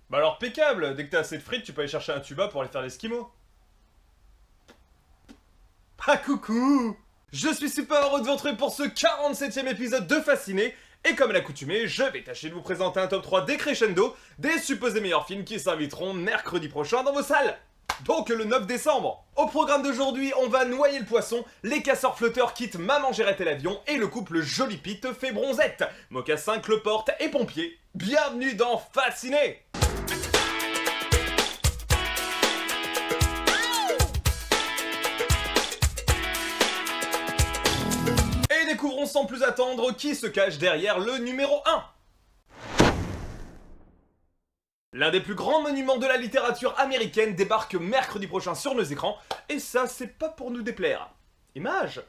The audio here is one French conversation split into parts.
Bah alors impeccable, dès que t'as assez de frites, tu peux aller chercher un tuba pour aller faire l'esquimau. Ah coucou! Je suis super heureux de vous retrouver pour ce 47e épisode de Fasciné, et comme à l'accoutumée, je vais tâcher de vous présenter un top 3 décrescendo des supposés meilleurs films qui s'inviteront mercredi prochain dans vos salles. Donc le 9 décembre. Au programme d'aujourd'hui, on va noyer le poisson, les casseurs flotteurs quittent Maman j'ai raté l'avion et le couple Jolie Pete fait bronzette. Mocassin, cloporte et pompier. Bienvenue dans Fasciné. Et découvrons sans plus attendre qui se cache derrière le numéro 1. L'un des plus grands monuments de la littérature américaine débarque mercredi prochain sur nos écrans, et ça, c'est pas pour nous déplaire. Image.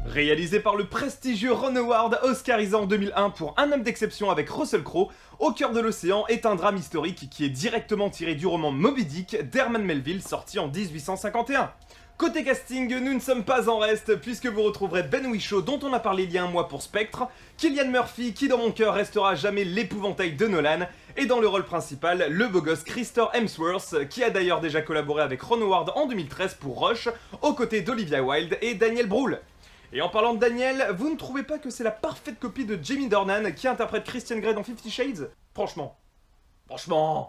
Réalisé par le prestigieux Ron Howard, oscarisé en 2001 pour Un homme d'exception avec Russell Crowe, Au cœur de l'océan est un drame historique qui est directement tiré du roman Moby Dick d'Herman Melville sorti en 1851. Côté casting, nous ne sommes pas en reste puisque vous retrouverez Ben Whishaw dont on a parlé il y a un mois pour Spectre, Cillian Murphy qui dans mon cœur restera jamais l'épouvantail de Nolan, et dans le rôle principal, le beau gosse Chris Hemsworth qui a d'ailleurs déjà collaboré avec Ron Howard en 2013 pour Rush, aux côtés d'Olivia Wilde et Daniel Brühl. Et en parlant de Daniel, vous ne trouvez pas que c'est la parfaite copie de Jamie Dornan qui interprète Christian Grey dans 50 Shades? Franchement.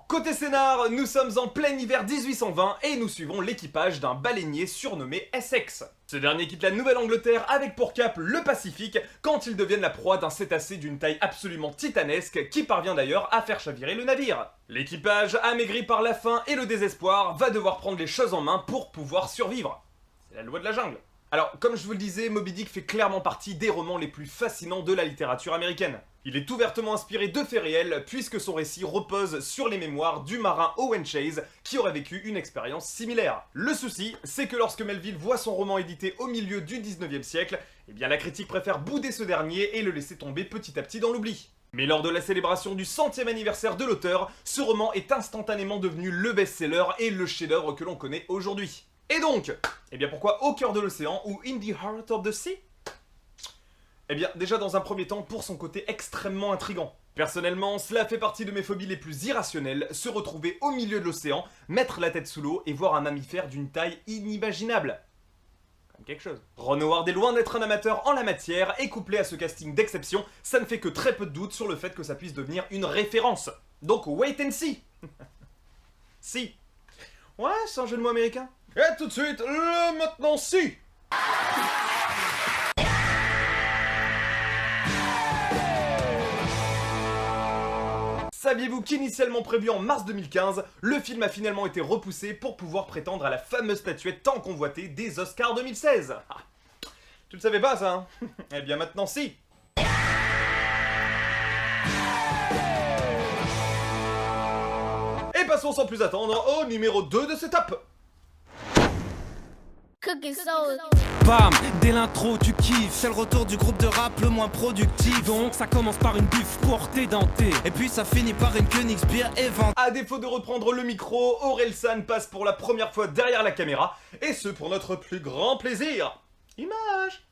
Côté scénar, nous sommes en plein hiver 1820 et nous suivons l'équipage d'un baleinier surnommé Essex. Ce dernier quitte la Nouvelle-Angleterre avec pour cap le Pacifique quand ils deviennent la proie d'un cétacé d'une taille absolument titanesque qui parvient d'ailleurs à faire chavirer le navire. L'équipage, amaigri par la faim et le désespoir, va devoir prendre les choses en main pour pouvoir survivre. C'est la loi de la jungle. Alors, comme je vous le disais, Moby Dick fait clairement partie des romans les plus fascinants de la littérature américaine. Il est ouvertement inspiré de faits réels, puisque son récit repose sur les mémoires du marin Owen Chase, qui aurait vécu une expérience similaire. Le souci, c'est que lorsque Melville voit son roman édité au milieu du 19e siècle, eh bien la critique préfère bouder ce dernier et le laisser tomber petit à petit dans l'oubli. Mais lors de la célébration du 100e anniversaire de l'auteur, ce roman est instantanément devenu le best-seller et le chef-d'œuvre que l'on connaît aujourd'hui. Et donc, eh bien pourquoi Au cœur de l'océan ou In the Heart of the Sea? Eh bien déjà dans un premier temps pour son côté extrêmement intrigant. Personnellement, cela fait partie de mes phobies les plus irrationnelles, se retrouver au milieu de l'océan, mettre la tête sous l'eau et voir un mammifère d'une taille inimaginable. Comme quelque chose. Ron Howard est loin d'être un amateur en la matière et couplé à ce casting d'exception, ça ne fait que très peu de doute sur le fait que ça puisse devenir une référence. Donc wait and see. Si. Ouais, c'est un jeu de mots américain. Et tout de suite, le maintenant si. Saviez-vous qu'initialement prévu en mars 2015, le film a finalement été repoussé pour pouvoir prétendre à la fameuse statuette tant convoitée des Oscars 2016? Ah, tu le savais pas ça, hein? Eh bien maintenant si. Et passons sans plus attendre au numéro 2 de ce top. Cooking Soul. Bam, dès l'intro tu kiffes, c'est le retour du groupe de rap le moins productif. Donc ça commence par une buffe portée dentée, et puis ça finit par une Königsbier éventée. À défaut de reprendre le micro, Orelsan passe pour la première fois derrière la caméra, et ce pour notre plus grand plaisir. Image.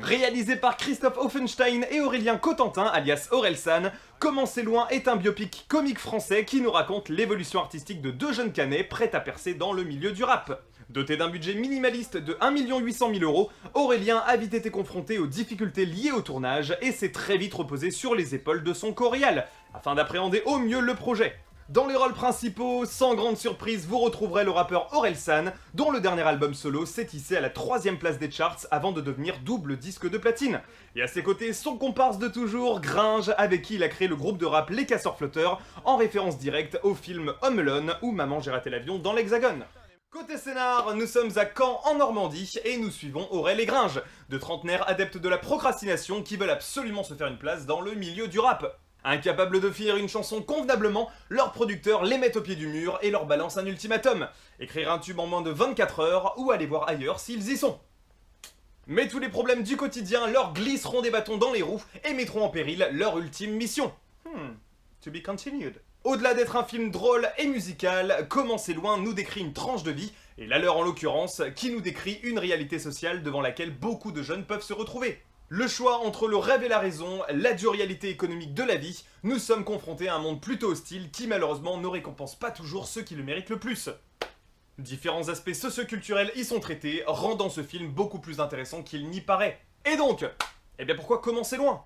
Réalisé par Christophe Offenstein et Aurélien Cotentin, alias Orelsan, Comment c'est loin est un biopic comique français qui nous raconte l'évolution artistique de deux jeunes canets prêts à percer dans le milieu du rap. Doté d'un budget minimaliste de 1 800 000 €, Aurélien a vite été confronté aux difficultés liées au tournage et s'est très vite reposé sur les épaules de son choréal, afin d'appréhender au mieux le projet. Dans les rôles principaux, sans grande surprise, vous retrouverez le rappeur Orelsan, dont le dernier album solo s'est hissé à la 3e place des charts avant de devenir double disque de platine. Et à ses côtés, son comparse de toujours, Gringe, avec qui il a créé le groupe de rap Les Casseurs Flotteurs, en référence directe au film Home Alone ou Maman j'ai raté l'avion dans l'Hexagone. Côté scénar, nous sommes à Caen en Normandie et nous suivons Aurel et Gringe, deux trentenaires adeptes de la procrastination qui veulent absolument se faire une place dans le milieu du rap. Incapables de finir une chanson convenablement, leurs producteurs les mettent au pied du mur et leur balancent un ultimatum. Écrire un tube en moins de 24 heures ou aller voir ailleurs s'ils y sont. Mais tous les problèmes du quotidien leur glisseront des bâtons dans les roues et mettront en péril leur ultime mission. To be continued. Au-delà d'être un film drôle et musical, Comment c'est loin nous décrit une tranche de vie, et la leur en l'occurrence, qui nous décrit une réalité sociale devant laquelle beaucoup de jeunes peuvent se retrouver. Le choix entre le rêve et la raison, la dure réalité économique de la vie, nous sommes confrontés à un monde plutôt hostile qui malheureusement ne récompense pas toujours ceux qui le méritent le plus. Différents aspects socioculturels y sont traités, rendant ce film beaucoup plus intéressant qu'il n'y paraît. Et donc, eh bien pourquoi commencer loin ?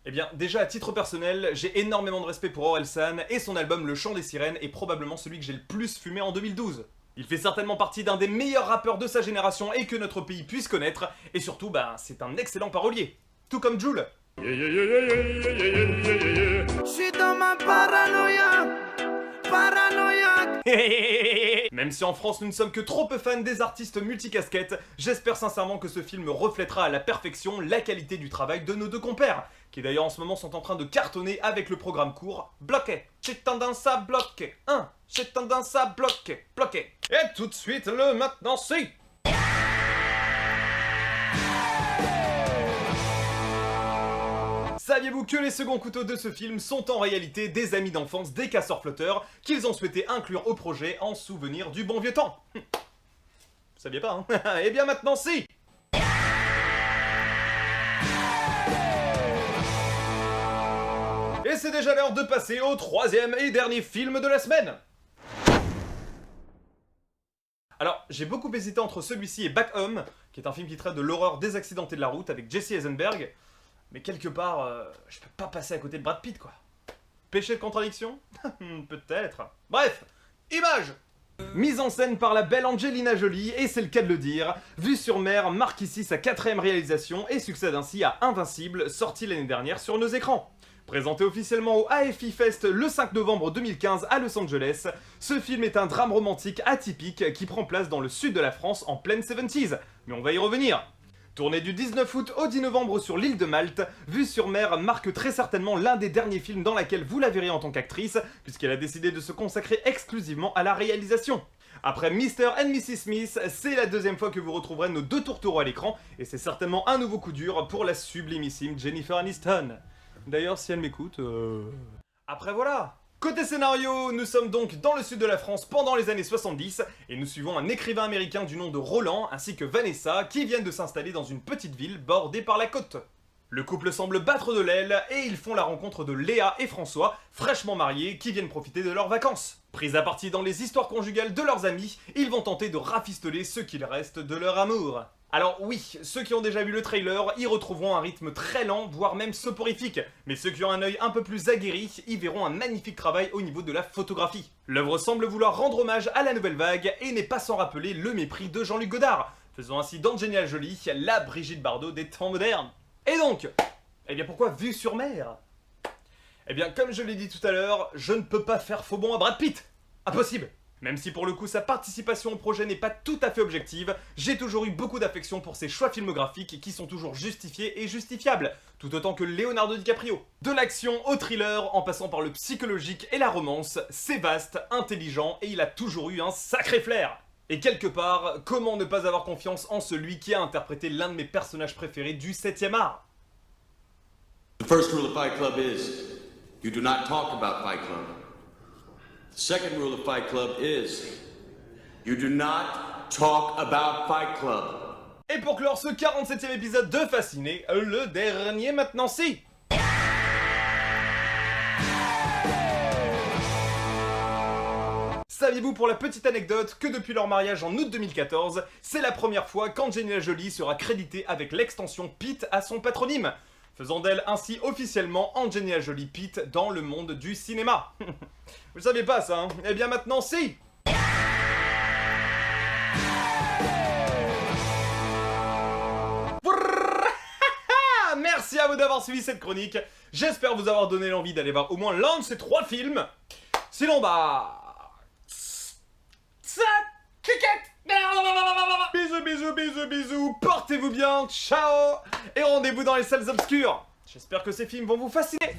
Eh bien, déjà à titre personnel, j'ai énormément de respect pour Orelsan et son album Le Chant des Sirènes est probablement celui que j'ai le plus fumé en 2012. Il fait certainement partie d'un des meilleurs rappeurs de sa génération et que notre pays puisse connaître, et surtout, c'est un excellent parolier. Tout comme Jul. J'suis dans ma paranoïa. Même si en France nous ne sommes que trop peu fans des artistes multicasquettes, j'espère sincèrement que ce film reflètera à la perfection la qualité du travail de nos deux compères, qui d'ailleurs en ce moment sont en train de cartonner avec le programme court Bloqué. J'ai tendance à bloquer. J'ai tendance à bloquer. Bloqué. Et tout de suite le maintenant si. Saviez-vous que les seconds couteaux de ce film sont en réalité des amis d'enfance des casseurs-flotteurs qu'ils ont souhaité inclure au projet en souvenir du bon vieux temps? Vous saviez pas, hein? Eh bien maintenant si. Et c'est déjà l'heure de passer au troisième et dernier film de la semaine. Alors, j'ai beaucoup hésité entre celui-ci et Back Home, qui est un film qui traite de l'horreur des accidentés de la route avec Jesse Eisenberg. Mais quelque part, je peux pas passer à côté de Brad Pitt, quoi. Péché de contradiction? Peut-être. Bref, image. Mise en scène par la belle Angelina Jolie, et c'est le cas de le dire, Vue sur mer marque ici sa 4ème réalisation et succède ainsi à Invincible, sorti l'année dernière sur nos écrans. Présenté officiellement au AFI Fest le 5 novembre 2015 à Los Angeles, ce film est un drame romantique atypique qui prend place dans le sud de la France en pleine 70s, mais on va y revenir. Tourné du 19 août au 10 novembre sur l'île de Malte, Vue sur mer marque très certainement l'un des derniers films dans lequel vous la verrez en tant qu'actrice, puisqu'elle a décidé de se consacrer exclusivement à la réalisation. Après Mr. and Mrs. Smith, c'est la deuxième fois que vous retrouverez nos deux tourtereaux à l'écran, et c'est certainement un nouveau coup dur pour la sublimissime Jennifer Aniston. D'ailleurs, si elle m'écoute, Après voilà. Côté scénario, nous sommes donc dans le sud de la France pendant les années 70 et nous suivons un écrivain américain du nom de Roland ainsi que Vanessa qui viennent de s'installer dans une petite ville bordée par la côte. Le couple semble battre de l'aile et ils font la rencontre de Léa et François, fraîchement mariés, qui viennent profiter de leurs vacances. Pris à partie dans les histoires conjugales de leurs amis, ils vont tenter de rafistoler ce qu'il reste de leur amour. Alors oui, ceux qui ont déjà vu le trailer y retrouveront un rythme très lent, voire même soporifique, mais ceux qui ont un œil un peu plus aguerri y verront un magnifique travail au niveau de la photographie. L'œuvre semble vouloir rendre hommage à la nouvelle vague et n'est pas sans rappeler le mépris de Jean-Luc Godard, faisant ainsi d'Angelina Jolie la Brigitte Bardot des temps modernes. Et donc, eh bien pourquoi Vue sur mer? Eh bien comme je l'ai dit tout à l'heure, je ne peux pas faire faux bon à Brad Pitt. Impossible. Même si pour le coup sa participation au projet n'est pas tout à fait objective, j'ai toujours eu beaucoup d'affection pour ses choix filmographiques qui sont toujours justifiés et justifiables, tout autant que Leonardo DiCaprio. De l'action au thriller, en passant par le psychologique et la romance, c'est vaste, intelligent et il a toujours eu un sacré flair. Et quelque part, comment ne pas avoir confiance en celui qui a interprété l'un de mes personnages préférés du 7e art? The first rule of Fight Club is, you do not talk about Fight Club. The second rule of Fight Club is, you do not talk about Fight Club. Et pour clore ce 47e épisode de Fasciné, le dernier maintenant si. Saviez-vous pour la petite anecdote que depuis leur mariage en août 2014, c'est la première fois qu'Angelina Jolie sera créditée avec l'extension Pitt à son patronyme, faisant d'elle ainsi officiellement Angelina Jolie Pitt dans le monde du cinéma. Vous le saviez pas ça, hein? Eh bien maintenant si. Merci à vous d'avoir suivi cette chronique, j'espère vous avoir donné l'envie d'aller voir au moins l'un de ces 3 films. Sinon bisous, bisous, bisous, bisous, portez-vous bien, ciao. Et rendez-vous dans les salles obscures. J'espère que ces films vont vous fasciner.